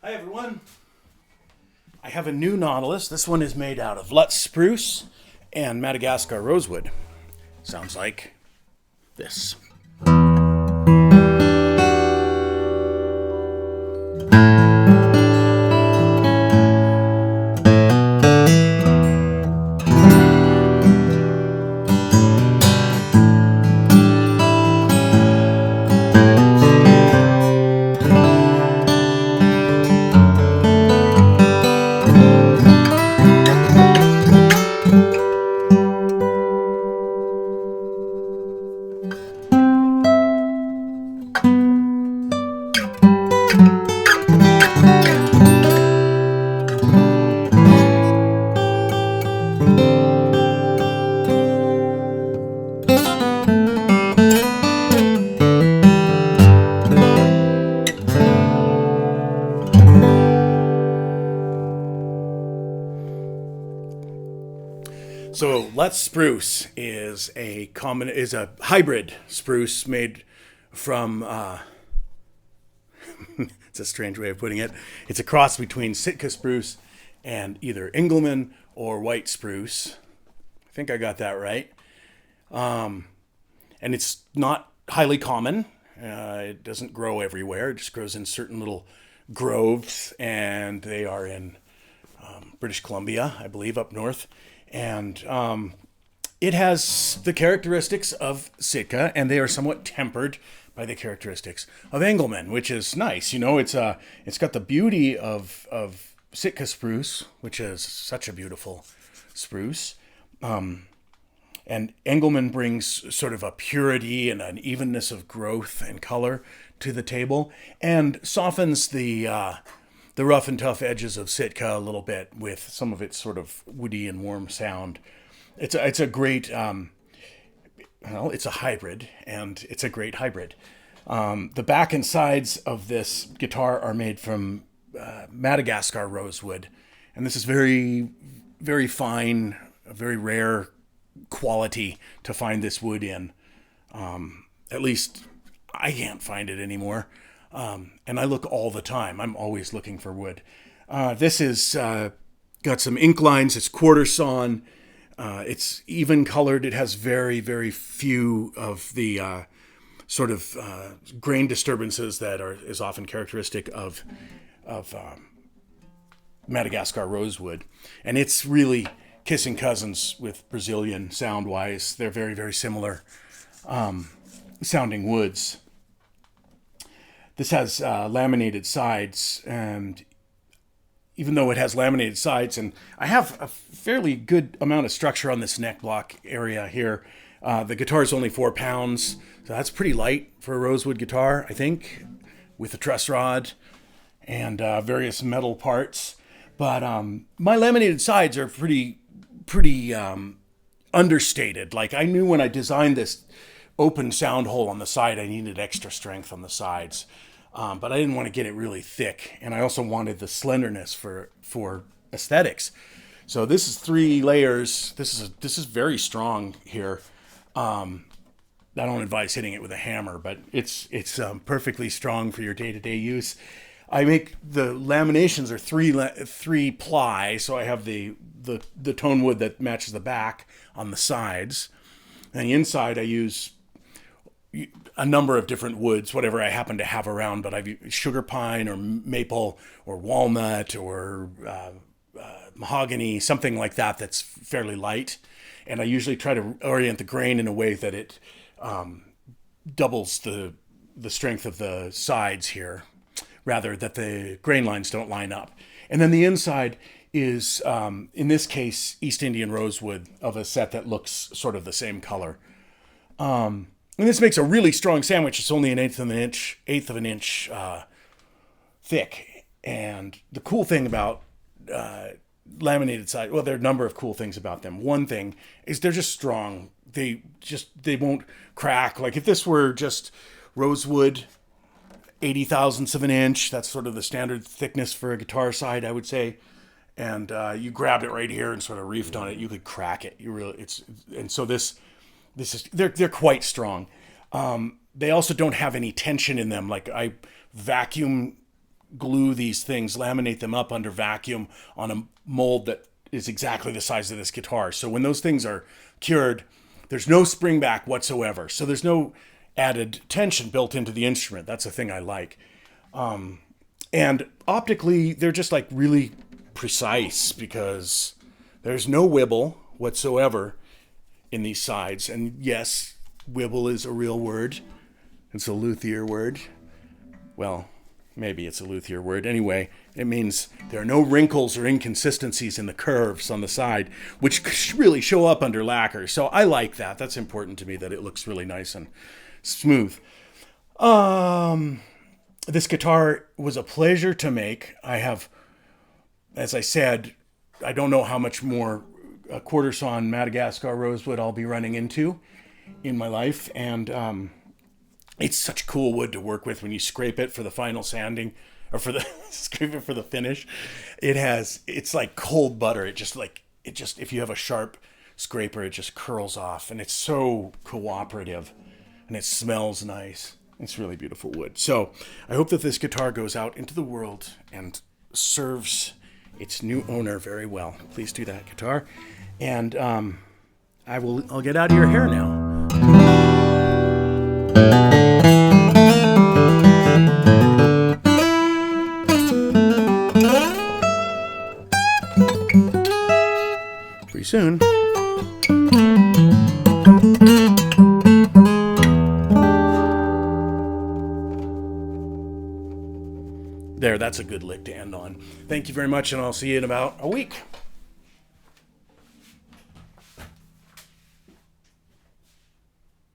Hi everyone. I have a new Nautilus. This one is made out of Lutz Spruce and Madagascar rosewood. Sounds like this. So Lutz Spruce is a hybrid spruce made from it's a strange way of putting it. It's a cross between Sitka spruce and either Engelmann or white spruce. I think I got that right. And it's not highly common. It doesn't grow everywhere. It just grows in certain little groves, and they are in British Columbia, I believe, up north. And it has the characteristics of Sitka, and they are somewhat tempered by the characteristics of Engelmann, which is nice. You know, it's got the beauty of Sitka spruce, which is such a beautiful spruce. And Engelmann brings sort of a purity and an evenness of growth and color to the table, and softens the rough and tough edges of Sitka a little bit with some of its sort of woody and warm sound. It's a great, it's a hybrid, and it's a great hybrid. The back and sides of this guitar are made from Madagascar rosewood, and this is very, very fine, a very rare quality to find this wood in. At least I can't find it anymore. And I look all the time. I'm always looking for wood. This is got some ink lines. It's quarter sawn. It's even colored. It has very, very few of the sort of grain disturbances that is often characteristic of Madagascar rosewood. And it's really kissing cousins with Brazilian sound-wise. They're very, very similar sounding woods. This has laminated sides, and even though it has laminated sides, and I have a fairly good amount of structure on this neck block area here. The guitar is only 4 pounds, so that's pretty light for a rosewood guitar, I think, with a truss rod and various metal parts. But my laminated sides are pretty understated. Like, I knew when I designed this open sound hole on the side, I needed extra strength on the sides. But I didn't want to get it really thick. And I also wanted the slenderness for aesthetics. So this is 3 layers. This is very strong here. I don't advise hitting it with a hammer, but it's perfectly strong for your day-to-day use. I make the laminations are 3 ply, so I have the tone wood that matches the back on the sides. And the inside I use a number of different woods, whatever I happen to have around, but I've used sugar pine or maple or walnut or mahogany, something like that that's fairly light. And I usually try to orient the grain in a way that it doubles the strength of the sides here, rather that the grain lines don't line up. And then the inside is, in this case, East Indian rosewood of a set that looks sort of the same color. And this makes a really strong sandwich. It's only an eighth of an inch thick. And the cool thing about laminated side, well, there are a number of cool things about them. One thing is they're just strong. They won't crack. Like if this were just rosewood, 80 thousandths of an inch, that's sort of the standard thickness for a guitar side, I would say. And you grabbed it right here and sort of reefed on it, you could crack it. They're quite strong. They also don't have any tension in them. Like I vacuum glue these things, laminate them up under vacuum on a mold that is exactly the size of this guitar. So when those things are cured, there's no spring back whatsoever. So there's no added tension built into the instrument. That's a thing I like. And optically, they're just like really precise because there's no wibble whatsoever in these sides. And yes, wibble is a real word. It's a luthier word. Well, maybe it's a luthier word. Anyway, it means there are no wrinkles or inconsistencies in the curves on the side, which really show up under lacquer. So I like that. That's important to me, that it looks really nice and smooth. This guitar was a pleasure to make. I have, as I said, I don't know how much more quarter sawn Madagascar rosewood I'll be running into in my life. And it's such cool wood to work with when you scrape it for the final sanding, or for the scrape it for the finish. It's like cold butter. It just, if you have a sharp scraper, it just curls off, and it's so cooperative, and it smells nice. It's really beautiful wood. So I hope that this guitar goes out into the world and serves its new owner very well. Please do that, guitar. And I'll get out of your hair now. Pretty soon. There, that's a good lick to end on. Thank you very much, and I'll see you in about a week.